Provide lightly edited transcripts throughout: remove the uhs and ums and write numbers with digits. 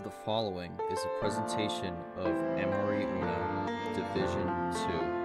The following is a presentation of MRE UNO Division 2.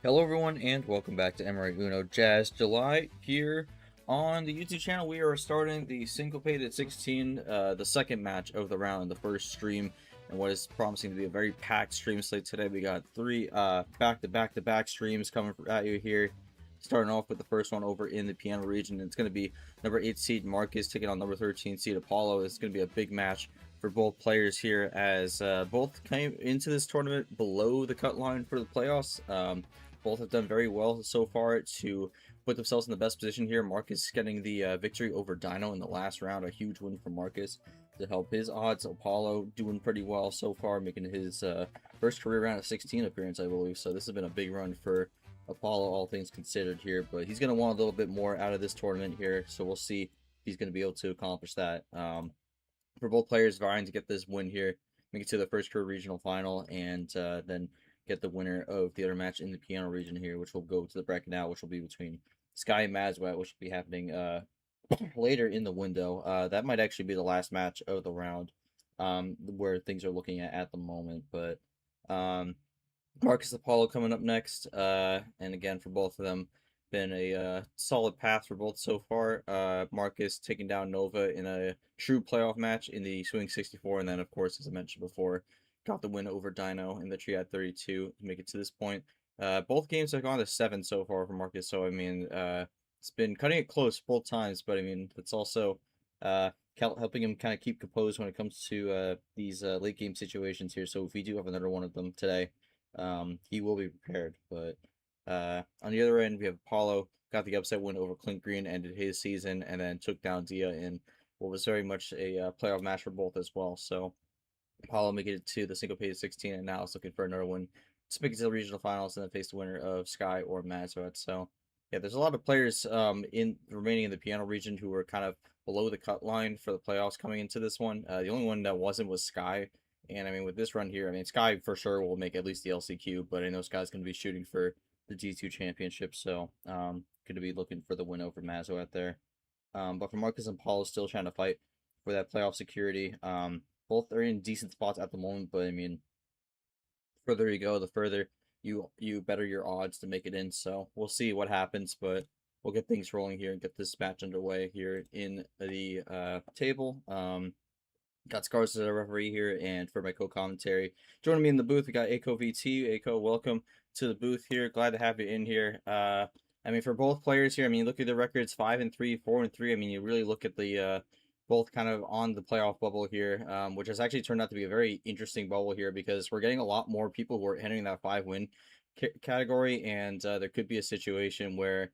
Hello everyone and welcome back to MRE UNO Jazz July here on the YouTube channel. We are starting the Syncopated 16, the second match of the round, the first stream, and what is promising to be a very packed stream slate today. We got three back-to-back streams coming at you here. Starting off with the first one over in the piano region. It's going to be number 8 seed Markus taking on number 13 seed Apollo. It's going to be a big match for both players here, as both came into this tournament below the cut line for the playoffs. Both have done very well so far to put themselves in the best position here. Markus getting the victory over Dxno in the last round, a huge win for Markus to help his odds. Apollo doing pretty well so far, making his first career round of 16 appearance, I believe. So this has been a big run for Apollo, all things considered here. But he's going to want a little bit more out of this tournament here, so we'll see if he's going to be able to accomplish that. For both players vying to get this win here, make it to the first career regional final, and then get the winner of the other match in the piano region here, which will go to the bracket now, which will be between Sky and Mazwet, which will be happening later in the window. That might actually be the last match of the round, where things are looking at the moment. But Markus Apollo coming up next, and again for both of them, been a solid path for both so far. Markus taking down Nova in a true playoff match in the Swing 64, and then of course, as I mentioned before, got the win over Dxno in the Triad 32 to make it to this point. Both games have gone to 7 so far for Markus, so I mean, it's been cutting it close both times, but I mean, it's also helping him kind of keep composed when it comes to these late game situations here. So if we do have another one of them today, he will be prepared. But on the other end, we have Apollo, got the upset win over Clint Green, ended his season, and then took down Dia in what was very much a playoff match for both as well. So Apollo making it to the Syncopated 16, and now is looking for another one to make it to the regional finals and then face the winner of Sky or Mazwet. So yeah, there's a lot of players in remaining in the piano region who were kind of below the cut line for the playoffs coming into this one. The only one that wasn't was Sky. And I mean, with this run here, I mean, Sky for sure will make at least the LCQ, but I know Sky's going to be shooting for the G2 championship, so going to be looking for the win over Mazwet there. But for Markus and Apollo, still trying to fight for that playoff security. Both are in decent spots at the moment, but I mean, the further you go, the further you better your odds to make it in. So we'll see what happens, but we'll get things rolling here and get this match underway here in the table. Got Scars as a referee here, and for my co-commentary, joining me in the booth, we got Aiko VT. Aiko, welcome to the booth here. Glad to have you in here. I mean, for both players here, I mean, look at the records: 5-3, 4-3. I mean, you really look at the both kind of on the playoff bubble here, which has actually turned out to be a very interesting bubble here because we're getting a lot more people who are entering that 5-win category, and there could be a situation where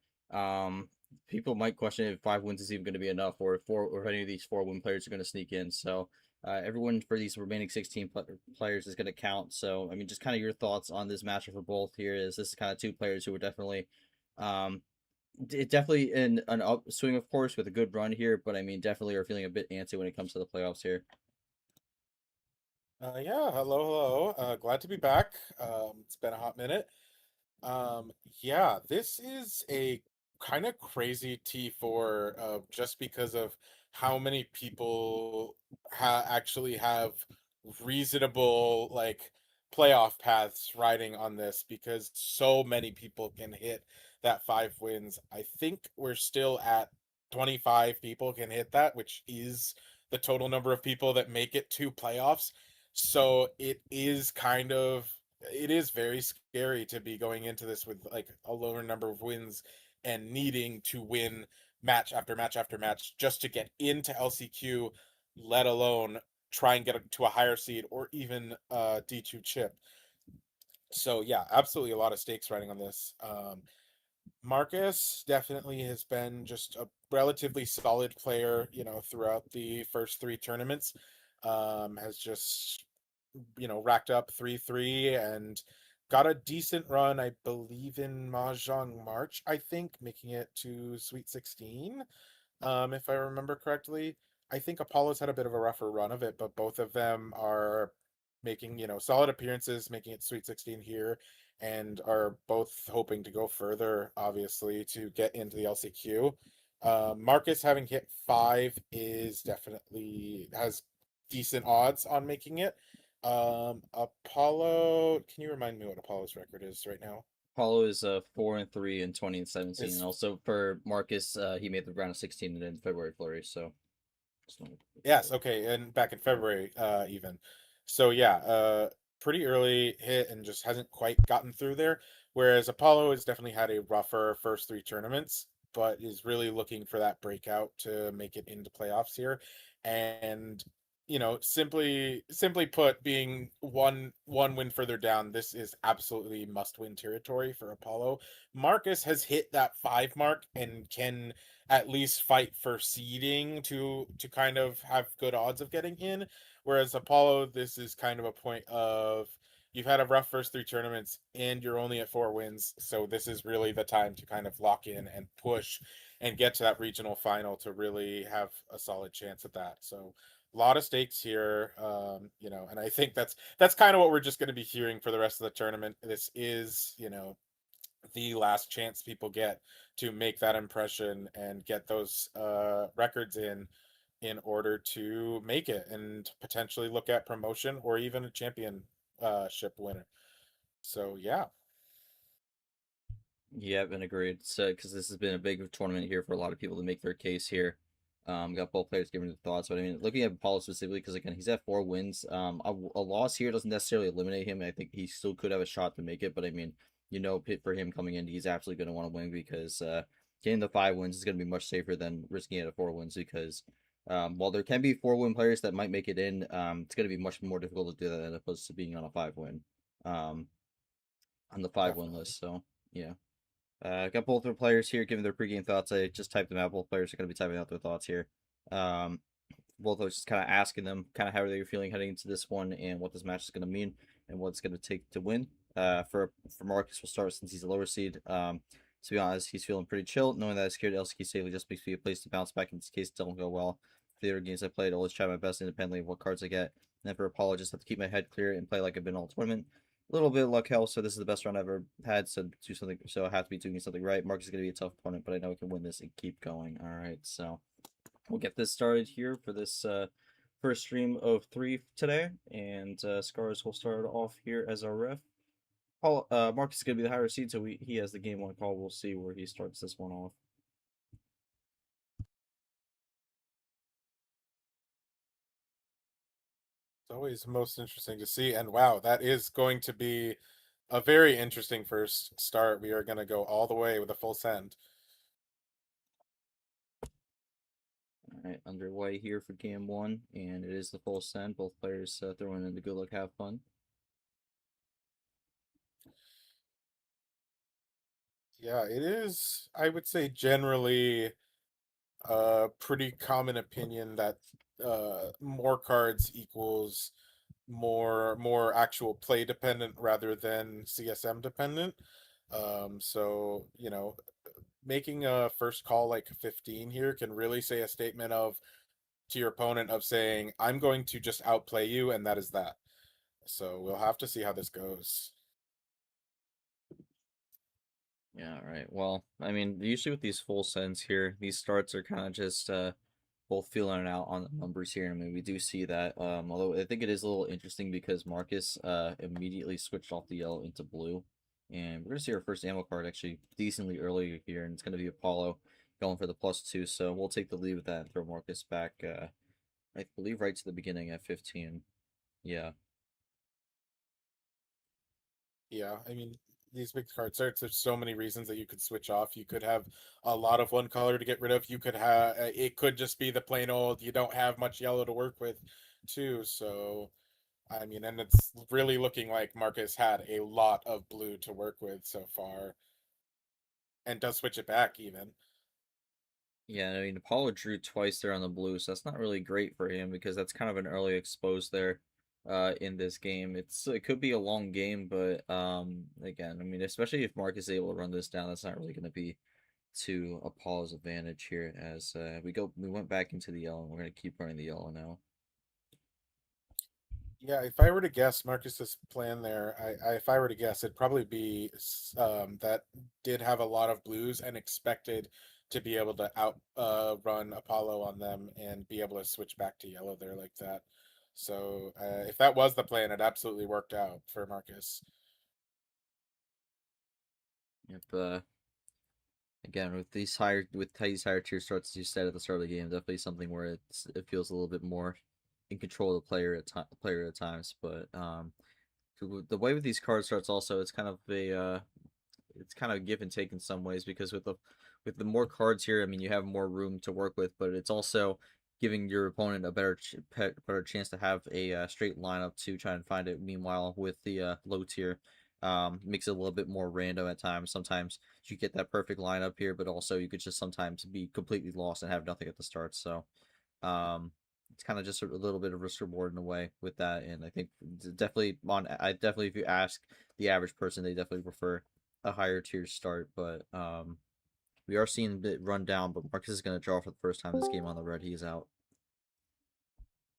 people might question if 5 wins is even going to be enough, or if any of these 4-win players are going to sneak in. So everyone for these remaining 16 players is going to count. So I mean, just kind of your thoughts on this matchup for both here. Is this kind of two players who are definitely definitely in an upswing, of course, with a good run here, but I mean, definitely are feeling a bit antsy when it comes to the playoffs here. Yeah, hello, hello. Glad to be back. It's been a hot minute. Yeah, this is a kind of crazy T4, just because of how many people actually have reasonable playoff paths riding on this, because so many people can hit that 5 wins. I think we're still at 25 people can hit that, which is the total number of people that make it to playoffs. So it is very scary to be going into this with like a lower number of wins and needing to win match after match after match just to get into LCQ, let alone try and get to a higher seed or even D2 chip. So yeah, absolutely a lot of stakes riding on this. Marcus definitely has been just a relatively solid player, throughout the first three tournaments. Has just, racked up 3-3 and got a decent run, I believe, in Mahjong March, I think, making it to Sweet 16, if I remember correctly. I think Apollo's had a bit of a rougher run of it, but both of them are making, solid appearances, making it Sweet 16 here, and are both hoping to go further, obviously, to get into the LCQ. Marcus having hit 5 is definitely has decent odds on making it. Apollo, can you remind me what Apollo's record is right now? Paulo is 4-3 in 20 and 17, and Is also for Marcus, he made the round of 16 in February flurry. So Yes, okay, and back in February, even. So yeah, pretty early hit and just hasn't quite gotten through there. Whereas Apollo has definitely had a rougher first three tournaments, but is really looking for that breakout to make it into playoffs here. And simply put, being one win further down, this is absolutely must win territory for Apollo. Marcus has hit that 5 mark and can at least fight for seeding to kind of have good odds of getting in. Whereas Apollo, this is kind of a point of you've had a rough first three tournaments and you're only at 4 wins, so this is really the time to kind of lock in and push and get to that regional final to really have a solid chance at that. So a lot of stakes here, and I think that's kind of what we're just going to be hearing for the rest of the tournament. This is, the last chance people get to make that impression and get those records in order to make it and potentially look at promotion or even a championship winner. So yeah. yeah, been agreed. So, because this has been a big tournament here for a lot of people to make their case here. Got both players giving their thoughts, but I mean, looking at Paulo specifically, because again, he's at 4 wins. A loss here doesn't necessarily eliminate him. I think he still could have a shot to make it, but I mean, for him coming in, he's absolutely going to want to win because getting the 5 wins is going to be much safer than risking it at 4 wins because while there can be 4 win players that might make it in, it's going to be much more difficult to do that as opposed to being on a 5 win, um, on the 5 win Definitely. list. So yeah. Got both their players here giving their pregame thoughts. I just typed them out. Both players are going to be typing out their thoughts here. Um, both of us just kind of asking them kind of how they were feeling heading into this one and what this match is going to mean and what it's going to take to win. For Marcus, we'll start since he's a lower seed. To be honest, he's feeling pretty chill, knowing that I secured LCK safely just makes me a place to bounce back in this case don't go well. For the other games I played, I always try my best independently of what cards I get. And then for Apollo, just have to keep my head clear and play like I've been all tournament. A little bit of luck helps, so this is the best run I've ever had. So do something. So I have to be doing something right. Marcus is going to be a tough opponent, but I know we can win this and keep going. All right, so we'll get this started here for this first stream of 3 today, and Scars will start off here as our ref. Paul, Marcus is going to be the higher seed, so he has the game one call. We'll see where he starts this one off. It's always most interesting to see. And wow, that is going to be a very interesting first start. We are going to go all the way with a full send. All right, underway here for game one, and it is the full send. Both players throwing in the good luck, have fun. Yeah, it is, I would say, generally a pretty common opinion that more cards equals more actual play dependent rather than CSM dependent. So, making a first call like 15 here can really say a statement of to your opponent of saying, I'm going to just outplay you, and that is that. So we'll have to see how this goes. Yeah, all right. Well, I mean, usually with these full sends here, these starts are kind of just both feeling it out on the numbers here. I mean, we do see that. Although I think it is a little interesting because Marcus immediately switched off the yellow into blue, and we're gonna see our first ammo card actually decently early here, and it's gonna be Apollo going for the +2. So we'll take the lead with that and throw Marcus back. I believe right to the beginning at 15. Yeah. Yeah, I mean, these big card starts, there's so many reasons that you could switch off. You could have a lot of one color to get rid of. You could have it could just be the plain old you don't have much yellow to work with, too. So I mean, and it's really looking like Marcus had a lot of blue to work with so far, and does switch it back even. Yeah, I mean, Apollo drew twice there on the blue, so that's not really great for him because that's kind of an early expose there in this game. It could be a long game, but again, I mean, especially if Marcus is able to run this down, that's not really going to be to Apollo's advantage here as we went back into the yellow and we're going to keep running the yellow now. Yeah, if I were to guess Marcus's plan there, if I were to guess, it'd probably be that did have a lot of blues and expected to be able to out run Apollo on them and be able to switch back to yellow there like that. So if that was the plan, it absolutely worked out for Marcus. Yep. Again, with these higher tier starts, as you said at the start of the game, definitely something where it feels a little bit more in control of the player at times. But the way with these card starts also, it's kind of give and take in some ways because with the more cards here, I mean, you have more room to work with, but it's also giving your opponent a better chance to have a straight lineup to try and find it. Meanwhile, with the low tier, makes it a little bit more random at times. Sometimes you get that perfect lineup here, but also you could just sometimes be completely lost and have nothing at the start. So um, it's kind of just a little bit of risk reward in a way with that. And I think I definitely, if you ask the average person, they definitely prefer a higher tier start. But we are seeing it run down. But Marcus is going to draw for the first time this game on the red. He's out.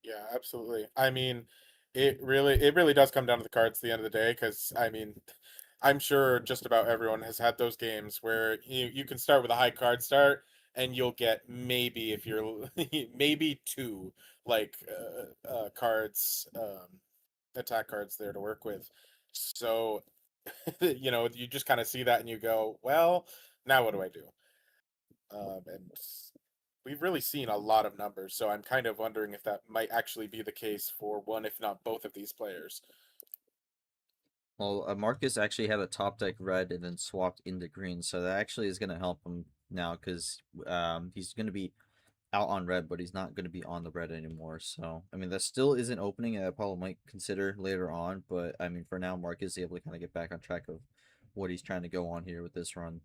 Yeah, absolutely. I mean, it really does come down to the cards at the end of the day, because I mean, I'm sure just about everyone has had those games where you can start with a high card start and you'll get maybe if you're maybe two like cards attack cards there to work with. So you just kind of see that and you go, well, now what do I do? And we've really seen a lot of numbers, so I'm kind of wondering if that might actually be the case for one, if not both of these players. Well, Marcus actually had a top deck red and then swapped into green, so that actually is going to help him now because he's going to be out on red, but he's not going to be on the red anymore. So, I mean, that still is an opening that Apollo might consider later on, but I mean, for now, Marcus is able to kind of get back on track of what he's trying to go on here with this run.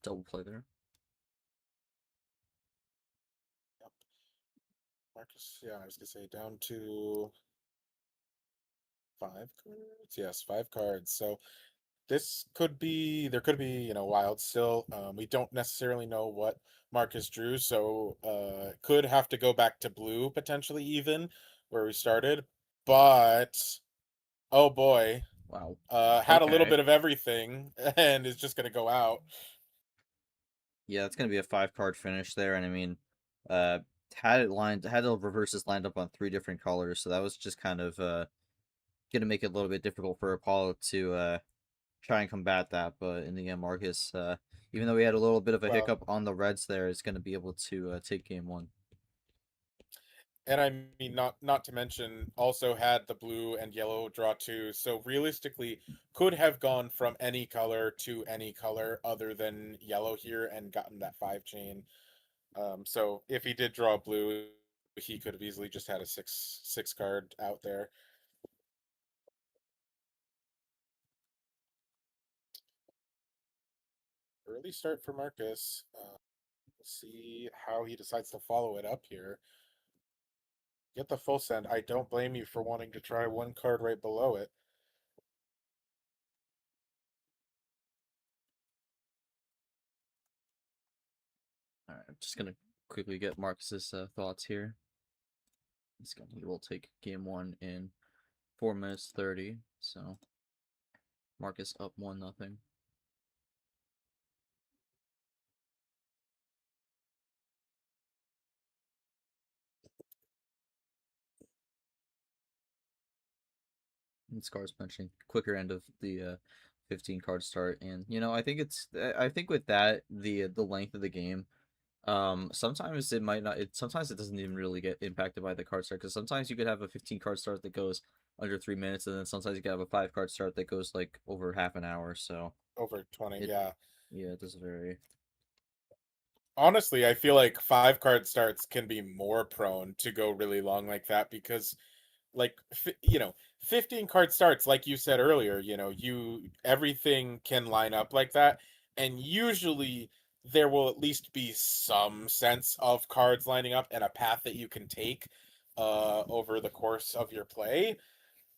Double play there. Yep. Marcus, yeah, I was gonna say down to five cards. Yes, five cards. So this could be there could be wild still. We don't necessarily know what Marcus drew, so could have to go back to blue potentially even where we started. But oh boy, Wow. had a little Okay. bit of everything and is just gonna go out. Yeah, it's going to be a 5 card finish there, and I mean, had the reverses lined up on 3 different colors, so that was just kind of going to make it a little bit difficult for Apollo to try and combat that. But in the end, Marcus, even though we had a little bit of a Well, hiccup on the Reds there, is going to be able to take game one. and I mean not to mention also had the blue and yellow draw too. So realistically could have gone from any color to any color other than yellow here and gotten that five chain. So if he did draw blue, he could have easily just had a six card out there. Early start for Marcus. We'll see how he decides to follow it up here. Get the full send. I don't blame you for wanting to try one card right below it. All right, I'm just going to quickly get Marcus's thoughts here. He will take game one in 4 minutes 30. So Marcus up 1-0. And Scar's mentioning quicker end of the 15 card start, and I think with that the length of the game, sometimes it might not. Sometimes it doesn't even really get impacted by the card start because sometimes you could have a 15 card start that goes under 3 minutes, and then sometimes you can have a 5 card start that goes like over half an hour. So Over 20, it, yeah. yeah, it does vary. Honestly, I feel like 5 card starts can be more prone to go really long like that because like 15 card starts like you said earlier, you everything can line up like that, and usually there will at least be some sense of cards lining up and a path that you can take over the course of your play,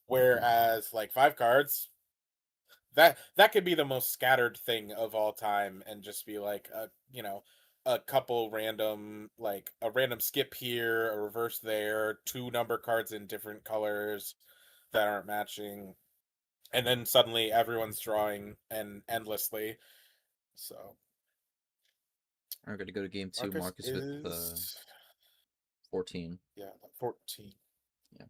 whereas like 5 cards, that could be the most scattered thing of all time and just be like a couple random, like a random skip here, a reverse there, two number cards in different colors that aren't matching, and then suddenly everyone's drawing and endlessly. So I'm going to go to game two. Marcus Marcus with is 14. yeah, 14. Yeah.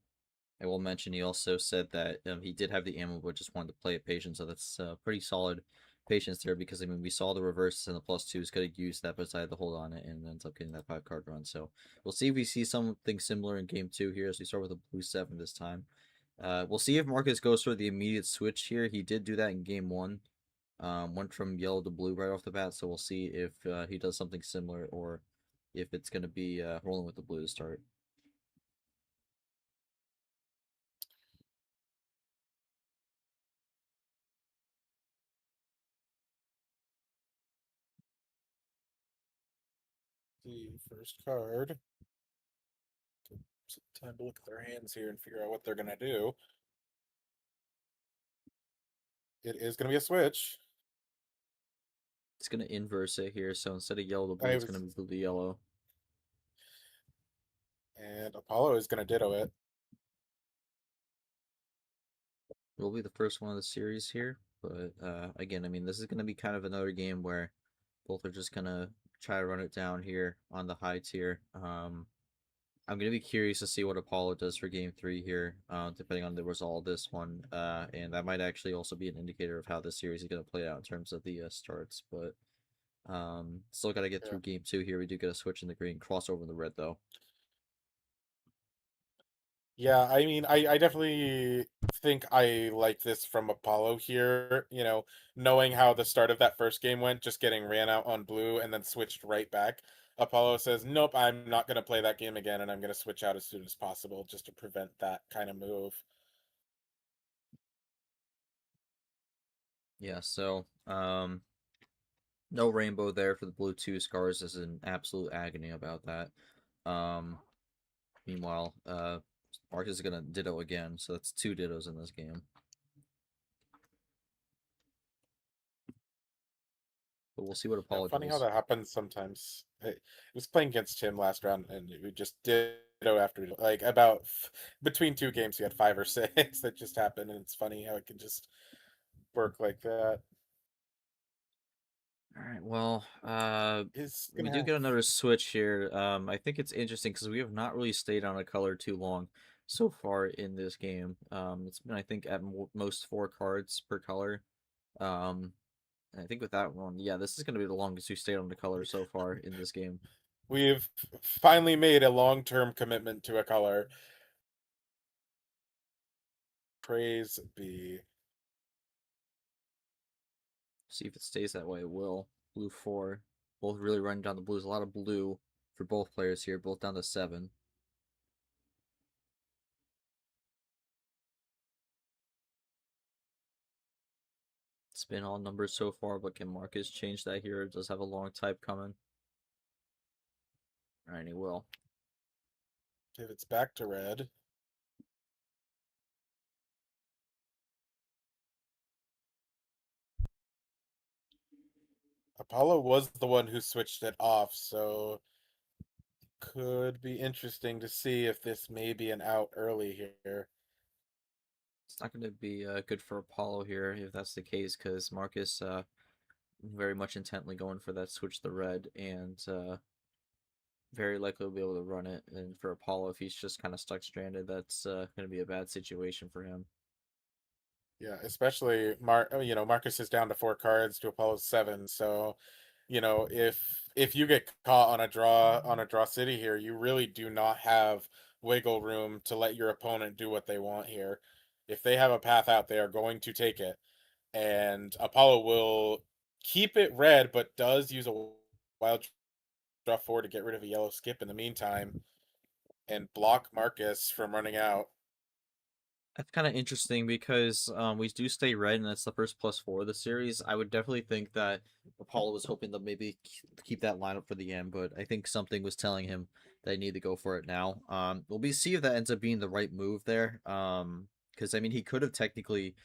I will mention he also said that he did have the ammo, but just wanted to play it patient. So that's pretty solid patience there because I mean we saw the reverses and the plus twos could have used that, but decided to hold on it and ends up getting that 5 card run. So we'll see if we see something similar in game two here as we start with a blue 7 this time. We'll see if Marcus goes for the immediate switch here. He did do that in game one. Went from yellow to blue right off the bat. So we'll see if he does something similar or if it's going to be rolling with the blue to start. The first card. Some time to look at their hands here and figure out what they're gonna do. It is gonna be a switch. It's going to inverse it here. So instead of yellow to blue, I it's was going to be blue to yellow. and Apollo is gonna ditto it. Will be the first one of the series here, but again, I mean, this is going to be kind of another game where both are just going to try to run it down here on the high tier. I'm going to be curious to see what Apollo does for game three here, depending on the result of this one, and that might actually also be an indicator of how this series is going to play out in terms of the starts, but still got to get Yeah. through game two here. We do get a switch in the green, crossover in the red, though. Yeah, I mean, I definitely think I like this from Apollo here, knowing how the start of that first game went, just getting ran out on blue and then switched right back. Apollo says, "Nope, I'm not going to play that game again, and I'm going to switch out as soon as possible just to prevent that kind of move." Yeah, so no rainbow there for the blue two. Scars is an absolute agony about that. Um, Meanwhile, Marcus is gonna ditto again, so that's 2 dittos in this game. But we'll see what Yeah, Apollo funny how does. that happens sometimes. I was playing against him last round, and we just ditto after like about between two games, we had 5 or 6 that just happened, and it's funny how it can just work like that. All right, well, Is we gonna do have get another switch here. I think it's interesting because we have not really stayed on a color too long so far in this game. It's been, I think, at most 4 cards per color. Um, and I think with that one, yeah, this is gonna be the longest we stayed on the color so far in this game. we've finally made a long-term commitment to a color. Praise be. See if it stays that way. It will. Blue 4. Both really running down the blues. A lot of blue for both players here, both down to 7. It's been all numbers so far, but can Marcus change that here? It does have a long type coming. Alright, he will. Pivots back to red. Apollo was the one who switched it off, so could be interesting to see if this may be an out early here. It's not going to be good for Apollo here if that's the case, because Marcus very much intently going for that switch to red, and very likely will be able to run it. And for Apollo, if he's just kind of stuck stranded, that's going to be a bad situation for him. Yeah, especially Marcus is down to 4 cards to Apollo's 7, so if you get caught on a draw city here, you really do not have wiggle room to let your opponent do what they want here. If they have a path out, they are going to take it. And Apollo will keep it red, but does use a wild draw 4 to get rid of a yellow skip in the meantime and block Markus from running out. That's kind of interesting because we do stay red, and that's the first +4 of the series. I would definitely think that Apollo was hoping to maybe keep that lineup for the end, but I think something was telling him they need to go for it now. We'll be see if that ends up being the right move there. Because I mean, he could have technically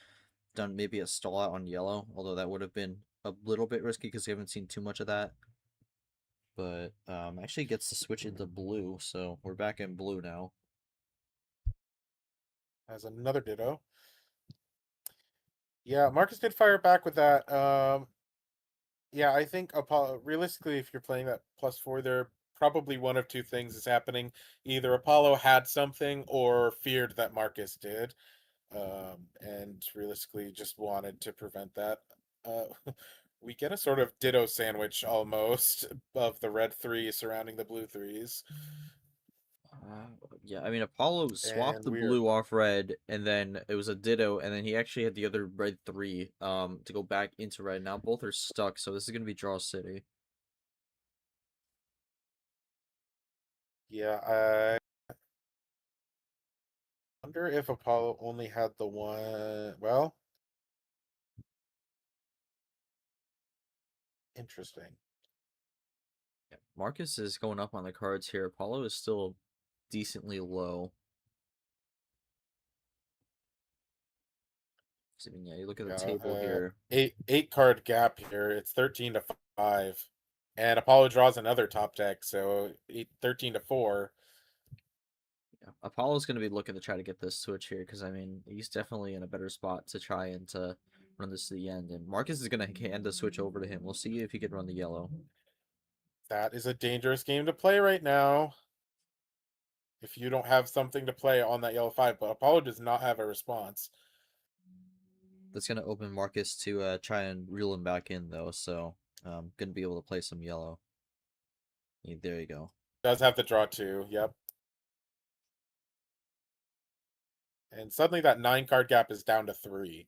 done maybe a stall out on yellow, although that would have been a little bit risky because we haven't seen too much of that. But actually gets to switch into blue, so we're back in blue now. As another ditto. Yeah, Markus did fire back with that. Yeah, I think Apollo. Realistically, if you're playing that +4, there probably one of two things is happening. Either Apollo had something or feared that Markus did, and realistically just wanted to prevent that. Uh, we get a sort of ditto sandwich almost of the red three surrounding the blue threes, Uh, yeah, I mean Apollo swapped and the we're blue off red, and then it was a ditto, and then he actually had the other red three to go back into red. Now both are stuck, so this is gonna be draw city. yeah. I wonder if Apollo only had the one. Well, interesting. Yeah. Marcus is going up on the cards here. Apollo is still decently low. So, I mean, yeah, you look at the Yeah, table here. eight card gap here. It's 13-5, and Apollo draws another top deck, so 13-4. Yeah. Apollo's going to be looking to try to get this switch here because, I mean, he's definitely in a better spot to try and to run this to the end. And Marcus is going to hand the switch over to him. We'll see if he can run the yellow. That is a dangerous game to play right now. If you don't have something to play on that yellow 5, but Apollo does not have a response. That's going to open Marcus to try and reel him back in, though. So, going to be able to play some yellow. Yeah, there you go. Does have the draw 2, yep. And suddenly that 9 card gap is down to 3.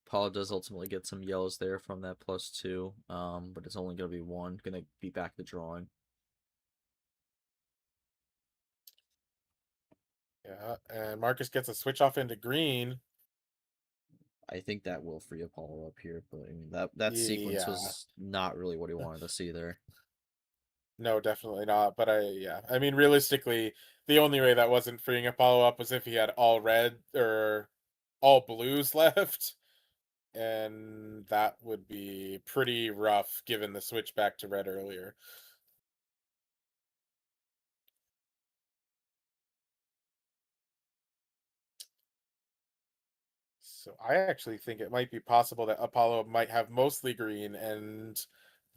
Apollo does ultimately get some yellows there from that +2, but it's only going to be one. Going to be back to drawing. Yeah, and Marcus gets a switch off into green. I think that will free Apollo up here, but I mean that sequence Yeah. was not really what he wanted to see there. No, definitely not. But I mean, realistically, the only way that wasn't freeing Apollo up was if he had all red or all blues left, and that would be pretty rough given the switch back to red earlier. So I actually think it might be possible that Apollo might have mostly green, and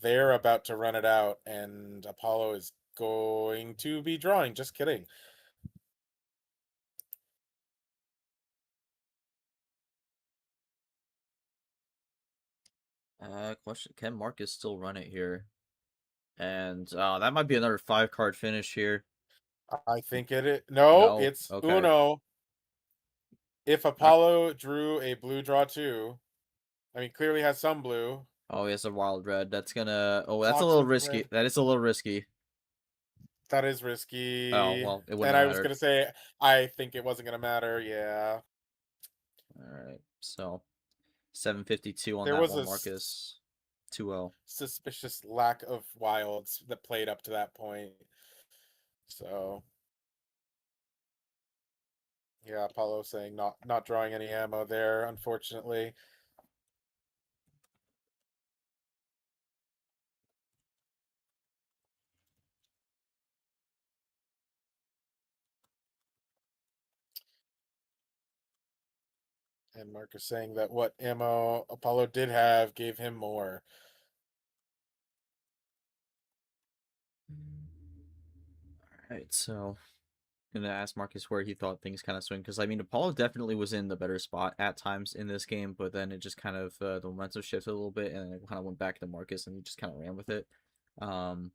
they're about to run it out, and Apollo is going to be drawing. Just kidding. Question: Can Marcus still run it here? And that might be another 5 card finish here. I think no, No, it's okay. Uno. If Not. Apollo drew a blue draw 2, I mean, clearly has some blue. Oh, he has a wild red. That's gonna. Oh, that's a Blocks little with risky. red. That is a little risky. That is Oh risky. well, it wouldn't And have I was mattered. gonna say, I think it wasn't gonna matter. Yeah, All right, so 752 on there that was one, a Marcus. 2-0. suspicious lack of wilds that played up to that point. So yeah, Apollo saying not drawing any ammo there, unfortunately. And Marcus saying that what ammo Apollo did have gave him more. All right, so gonna ask Marcus where he thought things kind of swing because I mean Apollo definitely was in the better spot at times in this game, but then it just kind of the momentum shifted a little bit and it kind of went back to Marcus and he just kind of ran with it. Um,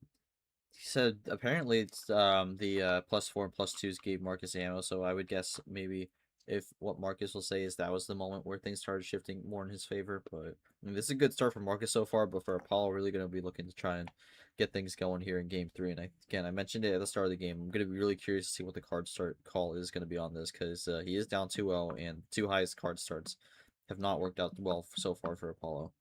He said apparently it's the +4 and +2s gave Marcus ammo, so I would guess maybe if what Marcus will say is that was the moment where things started shifting more in his favor. But I mean, this is a good start for Marcus so far, but for Apollo, really going to be looking to try and get things going here in game 3. And again, I mentioned it at the start of the game. I'm going to be really curious to see what the card start call is going to be on this because he is down 2-0, and two highest card starts have not worked out well so far for Apollo.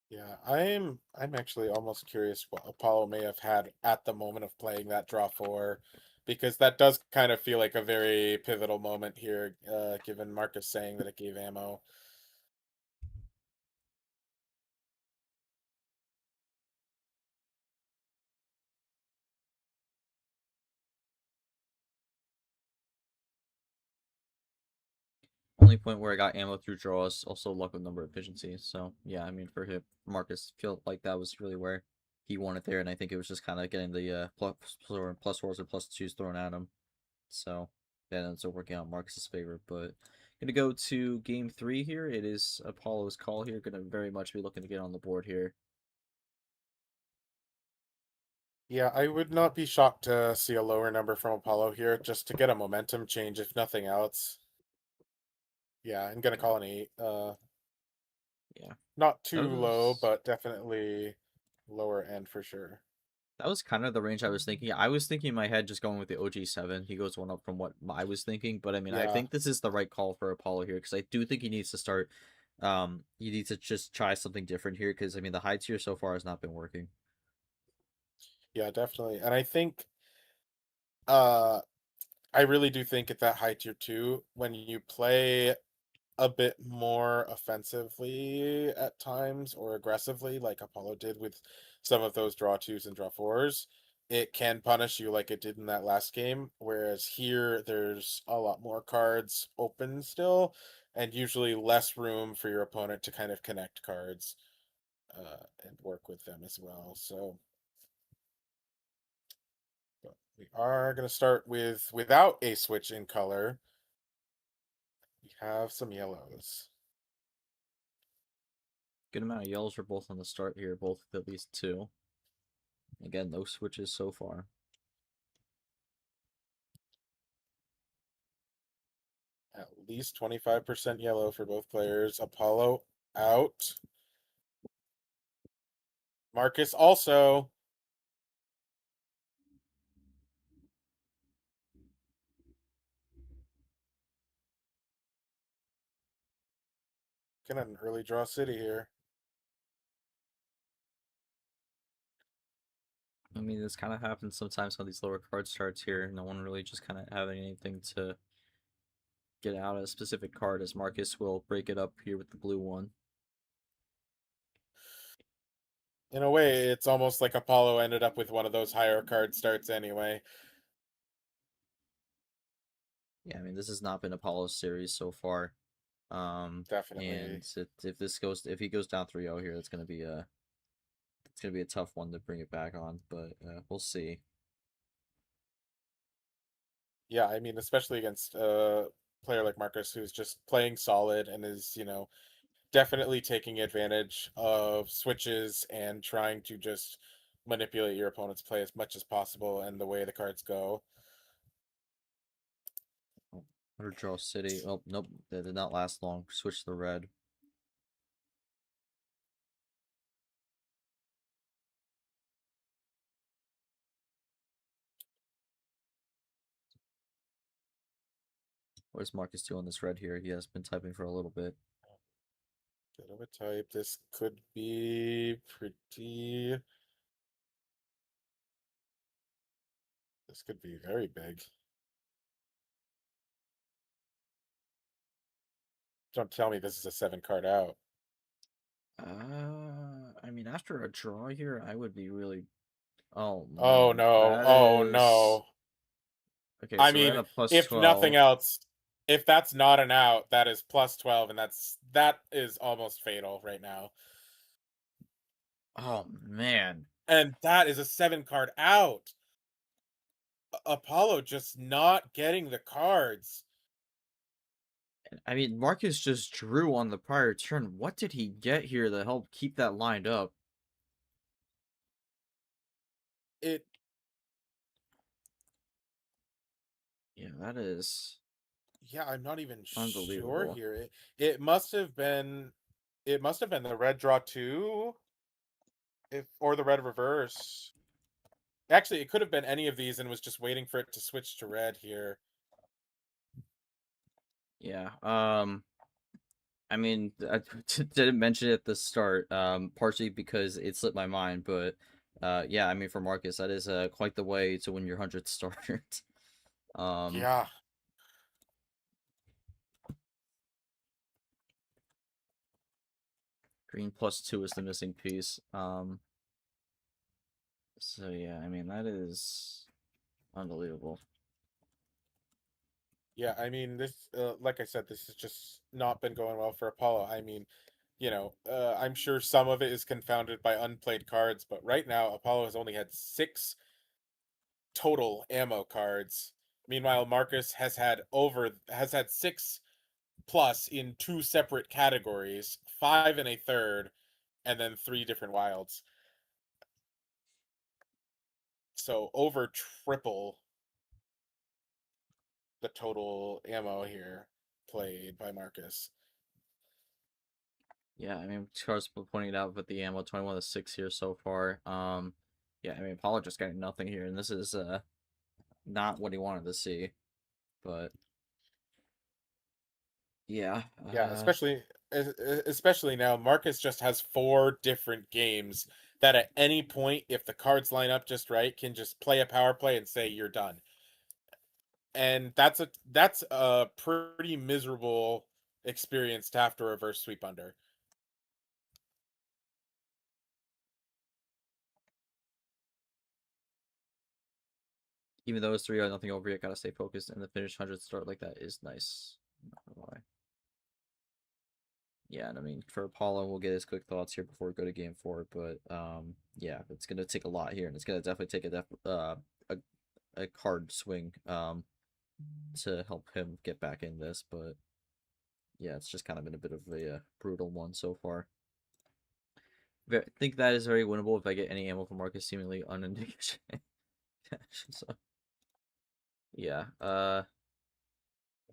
Yeah, I'm actually almost curious what Apollo may have had at the moment of playing that draw four, because that does kind of feel like a very pivotal moment here, given Marcus saying that it gave ammo. Only point where I got ammo through draws, also luck with number efficiency. So yeah, I mean for him, Marcus felt like that was really where he won it there, and I think it was just kind of getting the plus fours or +2s thrown at him. So that ends up working out Marcus's favor. But gonna go to game 3 here. It is Apollo's call here. Gonna very much be looking to get on the board here. Yeah, I would not be shocked to see a lower number from Apollo here, just to get a momentum change, if nothing else. Yeah, I'm gonna Yeah, call an 8. yeah. Not That too low, was but definitely lower end for sure. That was kind of the range I was thinking. I was thinking in my head just going with the OG7. He goes one up from what I was thinking, but I mean, I Yeah, think this is the right call for Apollo here because I do think he needs to start. He needs to just try something different here because I mean, the high tier so far has not been working. yeah, definitely. And I think uh I really do think at that high tier two, when you play a bit more offensively at times or aggressively, like Apollo did with some of those draw twos and draw fours, it can punish you like it did in that last game. Whereas here, there's a lot more cards open still, and usually less room for your opponent to kind of connect cards and work with them as well. So, but we are going to start with without a switch in color. We have some yellows. Good amount of yellows for both on the start here, both with at least two. Again, no switches so far. At least 25% yellow for both players. Apollo out. Marcus also. Get an early draw city here. I mean, this kind of happens sometimes on these lower card starts here. No one really just kind of having anything to get out a specific card as Marcus will break it up here with the blue one. In a way, it's almost like Apollo ended up with one of those higher card starts anyway. Yeah, I mean, this has not been Apollo's series so far. Definitely. And if he goes down 3-0 here, it's gonna be a tough one to bring it back on, but we'll see. Yeah, I mean, especially against a player like Marcus, who's just playing solid and is, definitely taking advantage of switches and trying to just manipulate your opponent's play as much as possible and the way the cards go. Oh, Under Draw City. Oh, nope, that did not last long. Switch to the red. What is Marcus doing this red here? He has been typing for a little bit. Bit of a type. This could be pretty. This could be very big. Don't tell me this is a 7 card out. I mean, after a draw here, I would be really. Oh Oh man, no. that Oh is no. okay. I So we're at mean, a plus if nothing 12. else, if that's not an out, that is plus 12, and that is almost fatal right now. Oh man. And that is a 7 card out. Apollo just not getting the cards. I mean, Marcus just drew on the prior turn. What did he get here to help keep that lined up? it Yeah, that is yeah, I'm not even sure unbelievable. here. It must have been the red draw 2 if or the red reverse. Actually, it could have been any of these and was just waiting for it to switch to red here. Yeah. I mean, I didn't mention it at the start, partially because it slipped my mind, but yeah, I mean, for Marcus, that is quite the way to win your 100th start. um, Yeah. Green +2 is the missing piece. So yeah, I mean, that is unbelievable. Yeah, I mean, this, like I said, this has just not been going well for Apollo. I mean, I'm sure some of it is confounded by unplayed cards, but right now Apollo has only had 6 total ammo cards. Meanwhile, Marcus has had 6+ in 2 separate categories, 5 in a third, and then 3 different wilds. So over triple the total ammo here played by Marcus. Yeah, I mean, Charles pointed out with the ammo 21 to 6 here so far. Yeah, I mean, Apollo just got nothing here, and this is not what he wanted to see, but yeah, Yeah, especially now, Marcus just has 4 different games that at any point, if the cards line up just right, can just play a power play and say you're done. And that's a pretty miserable experience to have to reverse sweep under. even though it's 3 nothing over yet, gotta stay focused, and the finish 100 start like that is nice. Not gonna lie. Yeah, and I mean, for Apollo, we'll get his quick thoughts here before we go to game 4, but yeah, it's gonna take a lot here, and it's gonna definitely take a, a card swing to help him get back in this, but yeah, it's just kind of been a bit of a brutal one so far. I think that is very winnable if I get any ammo from Marcus seemingly unindicated. So yeah,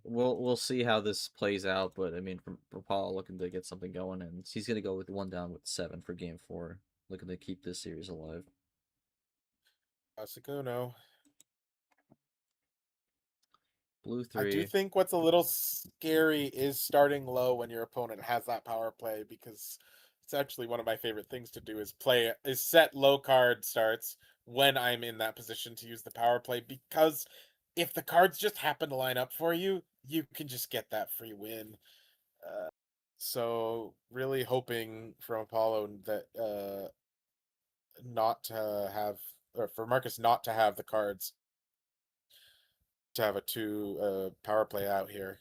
we'll see how this plays out, but I mean, from Paul looking to get something going, and he's gonna go with 1 down with 7 for game 4, looking to keep this series alive. Classic Uno. Blue I do 3. think what's a little scary is starting low when your opponent has that power play, because it's actually one of my favorite things to do is set low card starts when I'm in that position to use the power play, because if the cards just happen to line up for you, you can just get that free win. Uh, so really hoping from Apollo that not to have or for Marcus not to have the cards to have a 2 power play out here.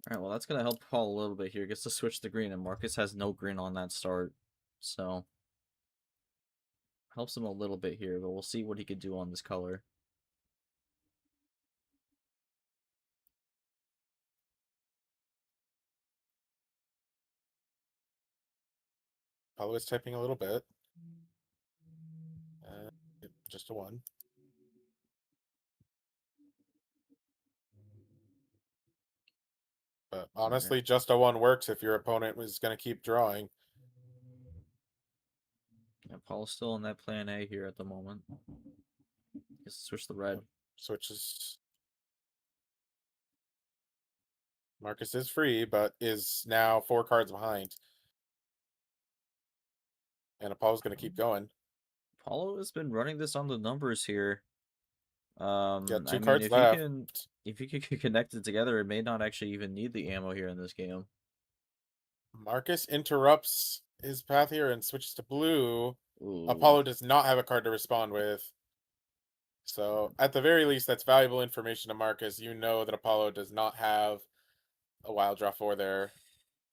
All right, well that's gonna help Paul a little bit here. Gets to switch the green, and Marcus has no green on that start, so helps him a little bit here. But we'll see what he could do on this color. Apollo is typing a little bit. Just a 1. But All right. honestly, just a 1 works if your opponent was going to keep drawing. Yeah, Paul's still in that plan A here at the moment. Gets to switch the red. Switches. Marcus is free, but is now 4 cards behind. And Apollo's going to keep going. Paulo has been running this on the numbers here. Got I 2 mean, cards left. if you can connect it together, it may not actually even need the ammo here in this game. Marcus interrupts his path here and switches to blue. Ooh, Apollo does not have a card to respond with. So, at the very least, that's valuable information to Marcus. You know that Apollo does not have a wild draw 4 there.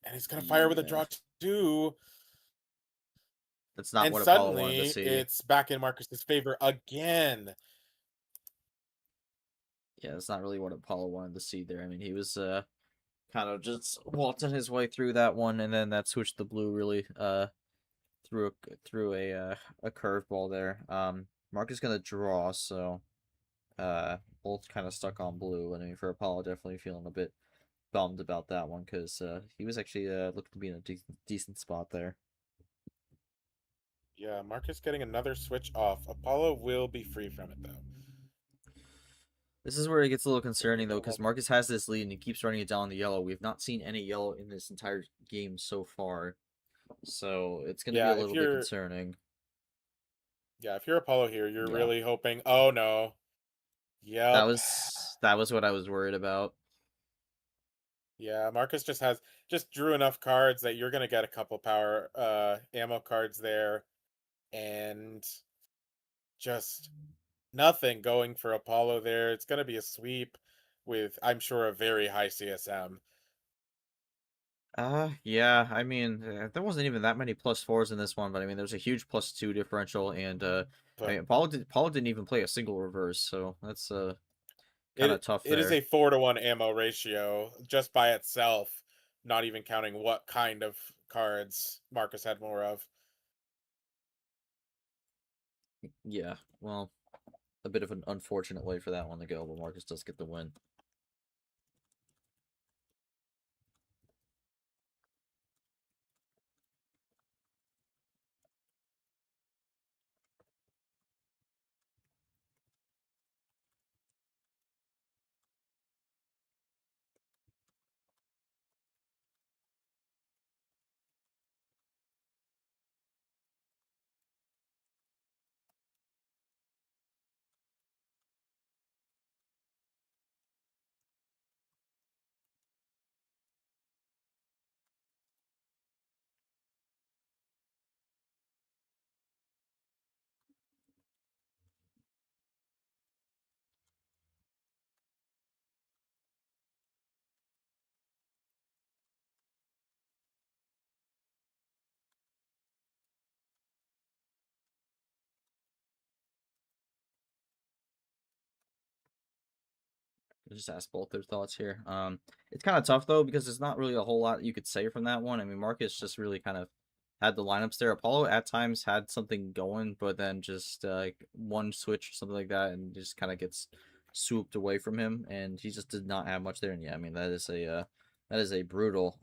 And he's going to fire with a yeah, draw 2. that's not And what Apollo wanted to suddenly, see. it's back in Marcus's favor again. Yeah, that's not really what Apollo wanted to see there. I mean, he was kind of just waltzing his way through that one, and then that switch to blue really threw a curveball there. Marcus gonna draw, so both kind of stuck on blue. And I mean, for Apollo, definitely feeling a bit bummed about that one because he was actually looking to be in a decent spot there. Yeah, Marcus getting another switch off. Apollo will be free from it though. This is where it gets a little They're concerning though, gonna because hold. Marcus has this lead and he keeps running it down the yellow. We've not seen any yellow in this entire game so far, so it's going to be Yeah, a little bit concerning. if you're Apollo here, you're Yeah, really hoping. Oh no. Yep. that was what I was worried about. Yeah, Marcus just drew enough cards that you're gonna get a couple power ammo cards there, and just nothing going for Apollo there. It's gonna be a sweep with, I'm sure, a very high CSM. Yeah, I mean, there wasn't even that many plus fours in this one, but I mean, there's a huge plus two differential, and I But mean, Paul didn't even play a single reverse, so that's kind of it tough it is there. a 4-to-1 ammo ratio just by itself, not even counting what kind of cards Marcus had more of. Yeah, well, a bit of an unfortunate way for that one to go, but Marcus does get the win. Just ask both their thoughts here. It's kind of tough though because there's not really a whole lot you could say from that one. I mean, Marcus just really kind of had the lineups there. Apollo at times had something going, but then just like one switch or something like that, and just kind of gets swooped away from him, and he just did not have much there. And yeah, I mean that is a brutal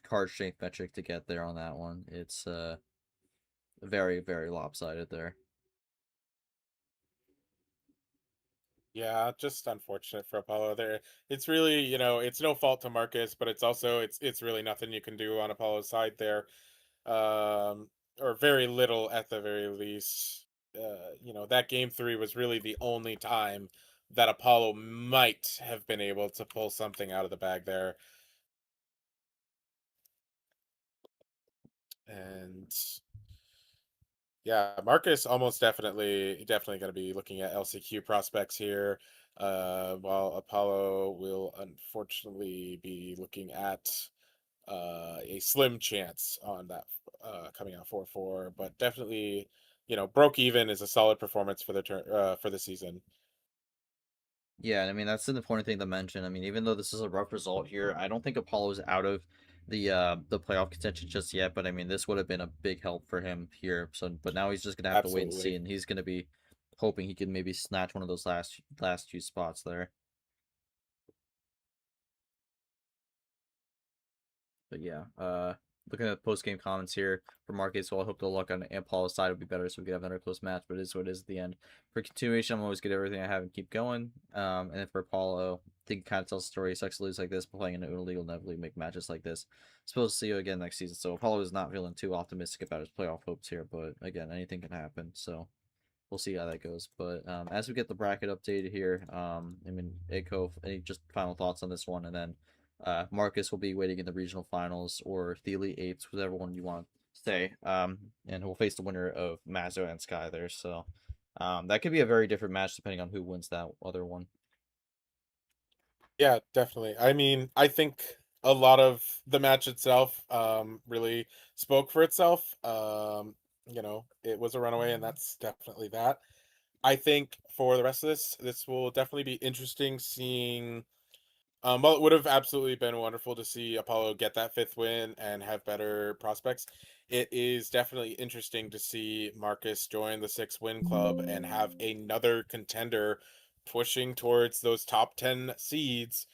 card strength metric to get there on that one. It's very lopsided there. Yeah, just unfortunate for Apollo there. It's really, it's no fault to Marcus, but it's really nothing you can do on Apollo's side there. Um, or very little at the very least. That game 3 was really the only time that Apollo might have been able to pull something out of the bag there. And yeah, Marcus almost definitely going to be looking at LCQ prospects here. While Apollo will unfortunately be looking at a slim chance on that coming out 4-4, but definitely, broke even is a solid performance for for the season. Yeah, and I mean that's an important thing to mention. I mean, even though this is a rough result here, I don't think Apollo's out of the playoff contention just yet. But I mean, this would have been a big help for him here. So, but now he's just gonna have to wait and see, Absolutely. and he's gonna be hoping he can maybe snatch one of those last few spots there. But yeah, looking at post game comments here for Marcus, well, I hope the luck on Apollo's side would be better so we could have another close match, but it is what it is at the end. For continuation, I'm always get everything I have and keep going. And then for Apollo, I think it kind of tells the story. It sucks to lose like this, but playing in an illegal never really make matches like this. Supposed to see you again next season. So Apollo is not feeling too optimistic about his playoff hopes here, but again, anything can happen. So we'll see how that goes. But as we get the bracket updated here, I mean, Aiko, any just final thoughts on this one, and then Marcus will be waiting in the regional finals or the Elite Eights, whatever one you want to say, and we'll face the winner of Mazzo and Sky there. So that could be a very different match depending on who wins that other one. Yeah, definitely. I mean, I think a lot of the match itself really spoke for itself. It was a runaway, and that's definitely that. I think for the rest of this will definitely be interesting seeing Well, it would have absolutely been wonderful to see Apollo get that fifth win and have better prospects. It is definitely interesting to see Marcus join the six win club and have another contender pushing towards those top 10 seeds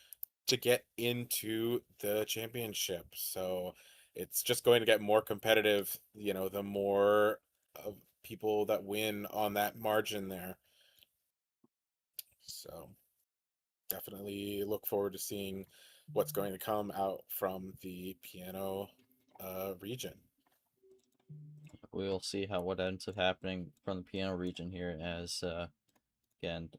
to get into the championship. So it's just going to get more competitive, the more of people that win on that margin there. So definitely look forward to seeing what's going to come out from the piano region. We'll see how what ends up happening from the piano region here as again,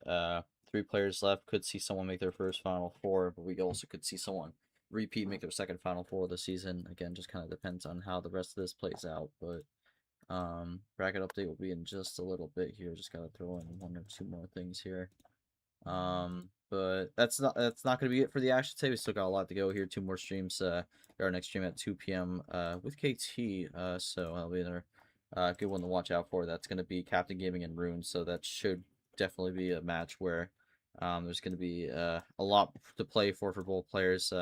three players left. Could see someone make their first Final Four, but we also could see someone repeat, make their second Final Four of the season. Again, just kind of depends on how the rest of this plays out. But bracket update will be in just a little bit here. Just gotta throw in one or two more things here. But that's not gonna be it for the action today. We still got a lot to go here. Two more streams. Our next stream at 2 p.m. With KT. So that'll be another good one to watch out for. That's gonna be Captain Gaming and Rune. So that should definitely be a match where there's gonna be a lot to play for both players.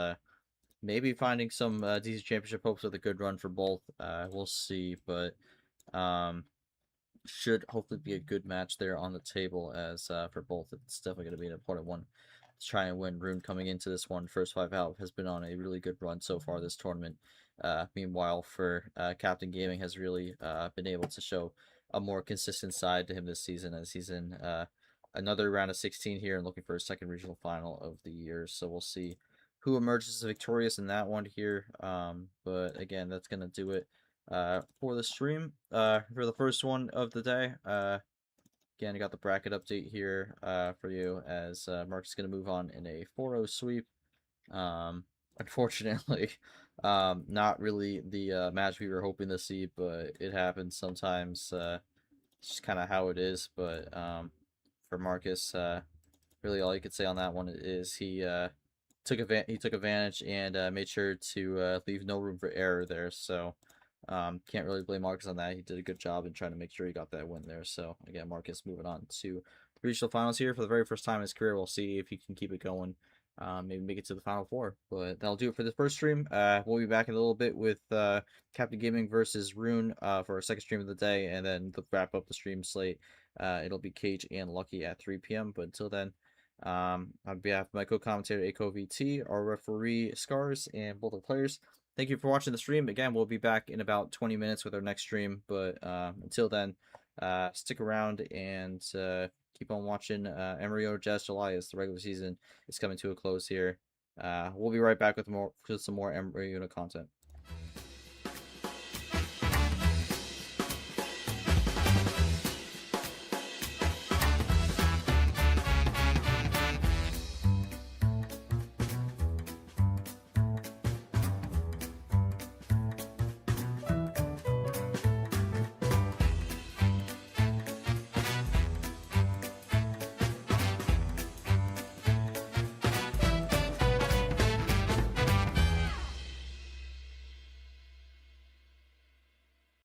Maybe finding some DC Championship hopes with a good run for both. We'll see, but um should hopefully be a good match there on the table as for both. It's definitely going to be an important one to try and win. Rune coming into this one, first five out, has been on a really good run so far this tournament. Meanwhile, for Captain Gaming has really been able to show a more consistent side to him this season as he's in another round of 16 here and looking for a second regional final of the year. So we'll see who emerges victorious in that one here. But again, that's going to do it for the stream for the first one of the day. Again, I got the bracket update here for you as Mark's is going to move on in a 4-0 sweep. Unfortunately, not really the match we were hoping to see, but it happens sometimes. It's just kind of how it is. But for Marcus, really all you could say on that one is he took advantage and made sure to leave no room for error there. So can't really blame Marcus on that. He did a good job in trying to make sure he got that win there. So again, Marcus moving on to the regional finals here for the very first time in his career. We'll see if he can keep it going. Maybe make it to the final four. But that'll do it for the first stream. We'll be back in a little bit with Captain Gaming versus Rune for our second stream of the day, and then to wrap up the stream slate. It'll be Cage and Lucky at 3 p.m. But until then, on behalf of my co-commentator AcoVT, our referee Scars, and both the players, thank you for watching the stream. Again, we'll be back in about 20 minutes with our next stream. But until then, stick around and keep on watching MRE UNO Jazz July as the regular season is coming to a close here. We'll be right back with some more MRE UNO content.